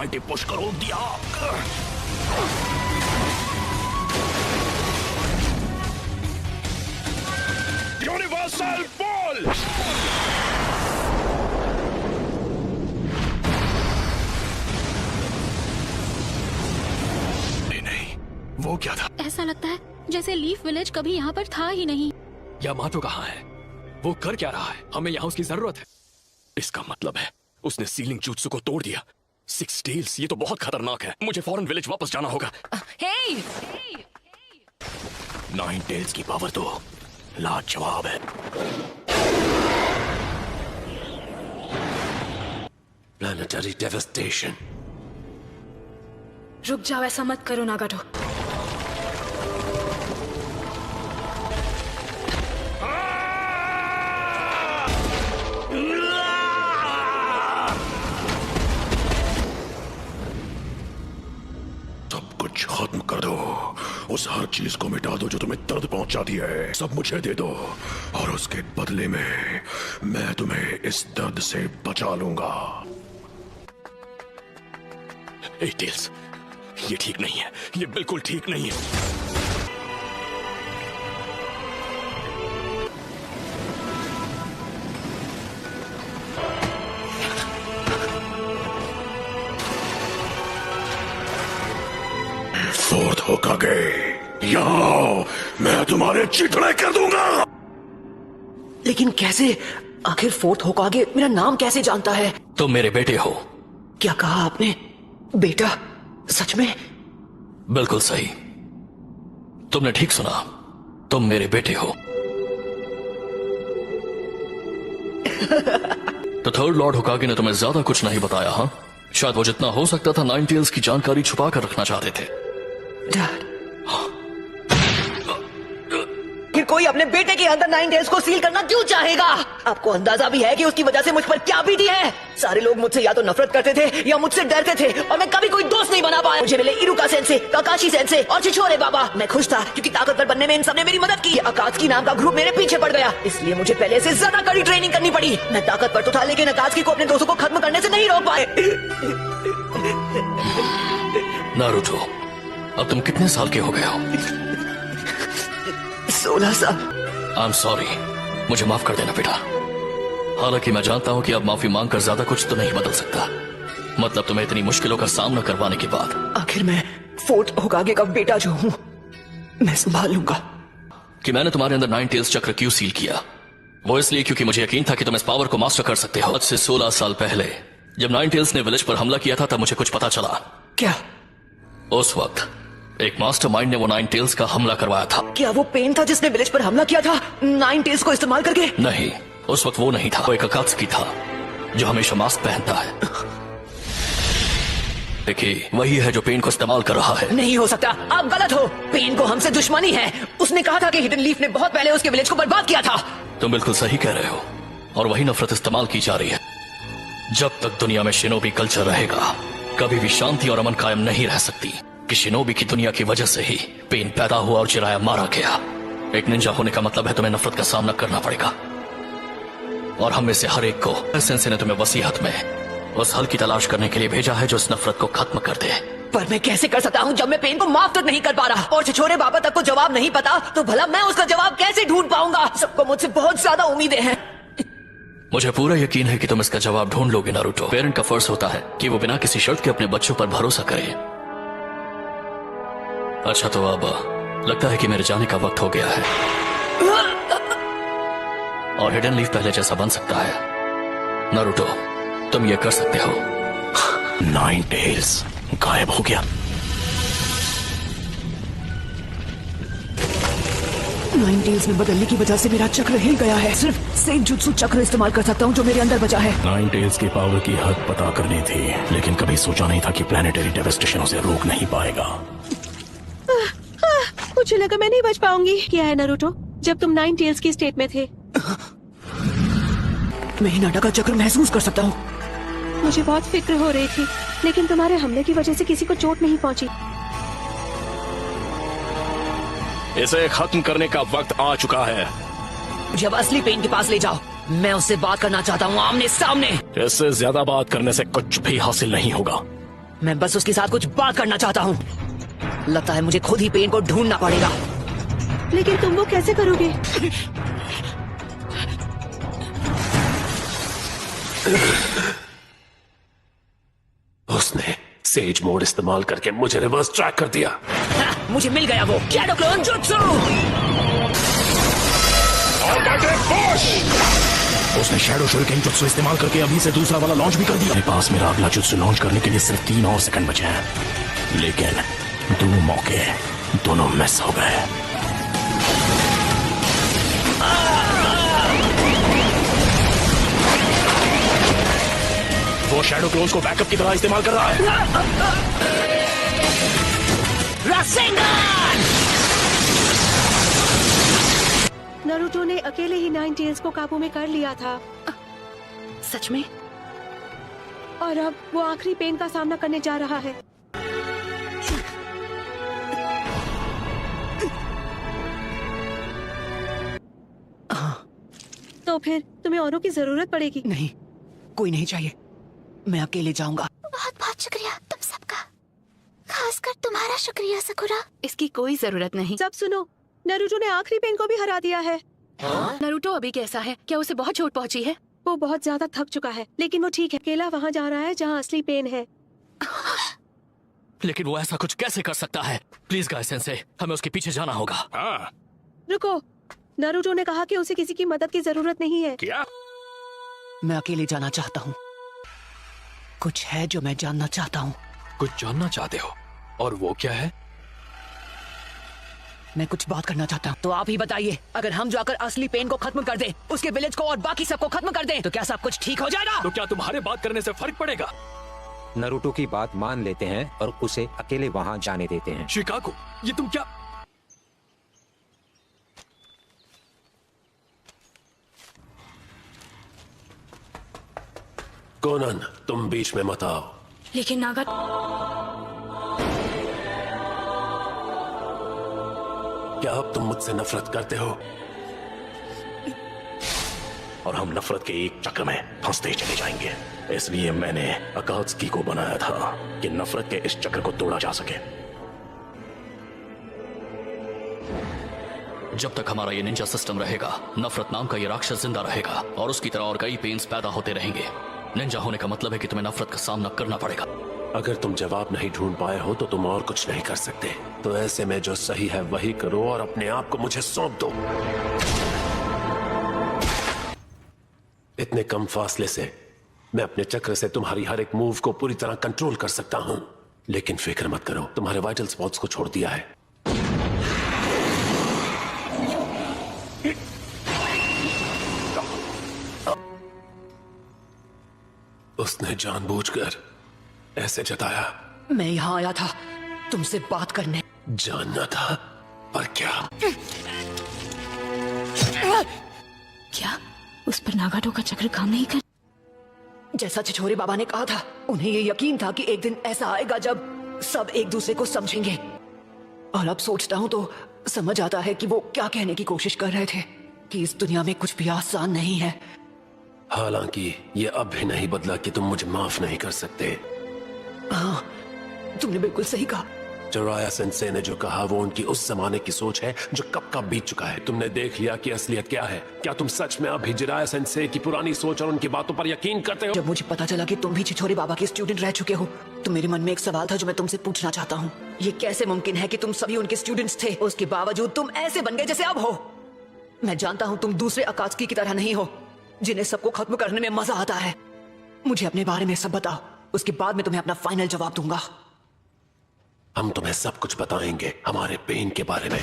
90 push करो दिया। Universal ball. नहीं, वो क्या था? ऐसा लगता है जैसे लीफ विलेज कभी यहाँ पर था ही नहीं। यामाटो कहाँ है? वो कर क्या रहा है? हमें यहाँ उसकी जरूरत है। इसका मतलब है उसने सीलिंग जुत्सु को तोड़ दिया। 6 टेल्स, ये तो बहुत खतरनाक है। मुझे फौरन विलेज वापस जाना होगा। हे! 9 टेल्स की पावर तो लाजवाब है। Planetary devastation. रुक जाओ, ऐसा मत करो नागाटो। सब कुछ खत्म कर दो। उस हर चीज को मिटा दो जो तुम्हें दर्द पहुंचाती है। सब मुझे दे दो और उसके बदले में मैं तुम्हें इस दर्द से बचा लूंगा। ए टेल्स, ये ठीक नहीं है। ये बिल्कुल ठीक नहीं है। फोर्थ होकागे, यहाँ मैं तुम्हारे चिथड़े कर दूंगा। लेकिन कैसे? आखिर फोर्थ होकागे मेरा नाम कैसे जानता है? तुम मेरे बेटे हो। क्या कहा आपने? बेटा? सच में? बिल्कुल सही, तुमने ठीक सुना। तुम मेरे बेटे हो। तो थर्ड लॉर्ड होकागे ने तुम्हें ज्यादा कुछ नहीं बताया? हाँ, शायद वो जितना हो सकता था 9 टेल्स की जानकारी छुपा कर रखना चाहते थे। डैड, फिर कोई अपने बेटे के अंदर 9 टेल्स को सील करना क्यों चाहेगा? आपको अंदाजा भी है कि उसकी वजह से मुझ पर क्या बीती है? सारे लोग मुझसे या तो नफरत करते थे या मुझसे डरते थे और मैं कभी कोई दोस्त नहीं बना पाया। मुझे मिले इरुका सेंसे, काकाशी सेंसे और छिछोरे बाबा। मैं खुश था क्योंकि ताकतवर बनने में इन सब ने मेरी मदद की। अकात्सुकी नाम का ग्रुप मेरे पीछे पड़ गया, इसलिए मुझे पहले से ज्यादा कड़ी ट्रेनिंग करनी पड़ी। मैं ताकतवर तो था लेकिन अकात्सुकी को अपने दोस्तों को खत्म करने से नहीं रोक पाए। नारुतो, अब तुम कितने साल के हो गए हो? 16 साल। आई एम सॉरी, मुझे माफ कर देना बेटा। हालांकि मैं जानता हूं कि अब माफी मांगकर ज्यादा कुछ तो नहीं बदल सकता। मतलब तुम्हें इतनी मुश्किलों का सामना करवाने के बाद। आखिर मैं फोर्थ होकागे का बेटा जो हूँ, मैं संभाल लूंगा। कि मैंने तुम्हारे अंदर 9 टेल्स चक्र क्यों सील किया, वो इसलिए क्योंकि मुझे यकीन था कि तुम इस पावर को मास्टर कर सकते हो। आज से 16 साल पहले जब 9 टेल्स ने विलेज पर हमला किया था तब मुझे कुछ पता चला। क्या? उस वक्त एक मास्टरमाइंड ने वो 9 टेल्स का हमला करवाया था। क्या वो पेन था जिसने विलेज पर हमला किया था 9 टेल्स को इस्तेमाल करके? नहीं, उस वक्त वो नहीं था। वो एक अकात्सुकी था जो हमेशा मास्क पहनता है। देखिए, वही है जो पेन को इस्तेमाल कर रहा है। नहीं हो सकता, आप गलत हो। पेन को हमसे दुश्मनी है। उसने कहा था कि हिडन लीफ ने बहुत पहले उसके विलेज को बर्बाद किया था। तुम बिल्कुल सही कह रहे हो और वही नफरत इस्तेमाल की जा रही है। जब तक दुनिया में शिनोबी कल्चर रहेगा कभी भी शांति और अमन कायम नहीं रह सकती। कि शिनोबी की दुनिया की वजह से ही पेन पैदा हुआ और चिराया मारा गया। एक निंजा होने का मतलब है तुम्हें नफरत का सामना करना पड़ेगा और हम में से हर एक को सेंसे ने तुम्हें वसीयत में उस हल की तलाश करने के लिए भेजा है जो इस नफरत को खत्म कर दे। पर मैं कैसे कर सकता हूँ जब मैं पेन को माफ तक नहीं कर पा रहा और छिछोरे बाबा तक को जवाब नहीं पता, तो भला मैं उसका जवाब कैसे ढूंढ पाऊंगा? सबको मुझसे बहुत ज्यादा उम्मीदें हैं। मुझे पूरा यकीन है कि तुम इसका जवाब ढूंढ लोगे नारुतो। पेरेंट का फर्ज होता है कि वो बिना किसी शर्त के अपने बच्चों पर भरोसा करे। अच्छा, तो अब लगता है कि मेरे जाने का वक्त हो गया है और हिडन लीफ पहले जैसा बन सकता है। नारुतो, तुम ये कर सकते हो। 9 टेल्स गायब हो गया। 9 टेल्स में बदलने की वजह से मेरा चक्र हिल गया है। सिर्फ सेंजुत्सु चक्र इस्तेमाल कर सकता हूँ जो मेरे अंदर बचा है। 9 टेल्स की पावर की हद पता करनी थी, लेकिन कभी सोचा नहीं था कि प्लैनेटरी डेवस्टेशन उसे रोक नहीं पाएगा। मुझे लगा मैं नहीं बच पाऊंगी। क्या है नारुतो, जब तुम 9 टेल्स की स्टेट में थे मैं हिनाटा का चक्र महसूस कर सकता हूँ। मुझे बहुत फिक्र हो रही थी, लेकिन तुम्हारे हमले की वजह से किसी को चोट नहीं पहुंची। इसे खत्म करने का वक्त आ चुका है। जब असली पेन के पास ले जाओ, मैं उससे बात करना चाहता हूँ आमने सामने। इससे ज्यादा बात करने से कुछ भी हासिल नहीं होगा। मैं बस उसके साथ कुछ बात करना चाहता हूँ। लगता है मुझे खुद ही पेन को ढूंढना पड़ेगा। लेकिन तुम वो कैसे करोगे? उसने सेज मोड इस्तेमाल करके मुझे रिवर्स ट्रैक कर दिया। मुझे मिल गया वो शैडो क्लोन जुत्सु। उसने शैडो शuriken जुत्सु इस्तेमाल करके अभी से दूसरा वाला लॉन्च भी कर दिया। मेरे पास मेरा अगला जुत्सु लॉन्च करने के लिए सिर्फ 3 और सेकंड बचे हैं, लेकिन 2 मौके दोनों मिस हो गए। वो शैडो क्लोन्स को बैकअप की तरह इस्तेमाल कर रहा है। रासेंगन! नारुतो ने अकेले ही 9 टेल्स को काबू में कर लिया था, सच में? और अब वो आखिरी पेन का सामना करने जा रहा है। तो फिर तुम्हें औरों की जरूरत पड़ेगी। नहीं, कोई नहीं चाहिए। मैं अकेले जाऊंगा। बहुत बहुत शुक्रिया तुम सबका, खासकर तुम्हारा शुक्रिया सकुरा। इसकी कोई जरूरत नहीं। सब सुनो, नारुतो ने आखिरी पेन को भी हरा दिया है। नरूटो अभी कैसा है? क्या उसे बहुत चोट पहुंची है? वो बहुत ज्यादा थक चुका है, लेकिन वो ठीक है। अकेला वहाँ जा रहा है जहाँ असली पेन है। लेकिन वो ऐसा कुछ कैसे कर सकता है? प्लीज गाय सेंसे, हमें उसके पीछे जाना होगा। रुको, नारुतो ने कहा कि उसे किसी की मदद की जरूरत नहीं है। क्या? मैं अकेले जाना चाहता हूँ। कुछ है जो मैं जानना चाहता हूँ। कुछ जानना चाहते हो? और वो क्या है? मैं कुछ बात करना चाहता हूँ। तो आप ही बताइए, अगर हम जाकर असली पेन को खत्म कर दें, उसके विलेज को और बाकी सबको खत्म कर दें, तो क्या सब कुछ ठीक हो जाएगा? तो क्या तुम्हारे बात करने से फर्क पड़ेगा? नारुतो की बात मान लेते हैं और उसे अकेले वहां जाने देते हैं। शिकागो, ये तुम क्या? कोनन, तुम बीच में मत आओ। लेकिन नागा, क्या अब तुम मुझसे नफरत करते हो? और हम नफरत के एक चक्र में फंसते ही चले जाएंगे। इसलिए मैंने अकात्सुकी को बनाया था कि नफरत के इस चक्र को तोड़ा जा सके। जब तक हमारा ये निंजा सिस्टम रहेगा, नफरत नाम का ये राक्षस जिंदा रहेगा और उसकी तरह और कई पेन्स पैदा होते रहेंगे। निंजा होने का मतलब है कि तुम्हें नफरत का सामना करना पड़ेगा। अगर तुम जवाब नहीं ढूंढ पाए हो तो तुम और कुछ नहीं कर सकते। तो ऐसे में जो सही है वही करो और अपने आप को मुझे सौंप दो। इतने कम फासले से मैं अपने चक्र से तुम्हारी हर एक मूव को पूरी तरह कंट्रोल कर सकता हूं। लेकिन फिक्र मत करो, तुम्हारे वाइटल स्पॉट्स को छोड़ दिया है। उसने जानबूझकर ऐसे जताया। मैं यहाँ आया था तुमसे बात करने। जानना था, पर क्या? क्या उस पर नागाटो का चक्र काम नहीं कर? जैसा छिछोरे बाबा ने कहा था, उन्हें ये यकीन था कि एक दिन ऐसा आएगा जब सब एक दूसरे को समझेंगे। और अब सोचता हूँ तो समझ आता है कि वो क्या कहने की कोशिश कर रहे थे, कि इस दुनिया में कुछ भी आसान नहीं है। हालांकि ये अब भी नहीं बदला कि तुम मुझे माफ नहीं कर सकते। हाँ, तुमने बिल्कुल सही कहा। जिराया सेंसे ने जो कहा वो उनकी उस जमाने की सोच है जो कब का बीत चुका है। तुमने देख लिया कि असलियत क्या है। क्या तुम सच में अभी जिराया सेंसे की पुरानी सोच और उनकी बातों पर यकीन करते हो? जब मुझे पता चला कि तुम भी छिछोरे बाबा के स्टूडेंट रह चुके हो, तो मेरे मन में एक सवाल था जो मैं तुमसे पूछना चाहता हूँ। ये कैसे मुमकिन है कि तुम सभी उनके स्टूडेंट्स थे, उसके बावजूद तुम ऐसे बन गए जैसे अब हो? मैं जानता हूँ तुम दूसरे अकात्सुकी की तरह नहीं हो, जिन्हें सबको खत्म करने में मजा आता है। मुझे अपने बारे में सब बताओ, उसके बाद मैं तुम्हें अपना फाइनल जवाब दूंगा। हम तुम्हें सब कुछ बताएंगे हमारे पेन के बारे में।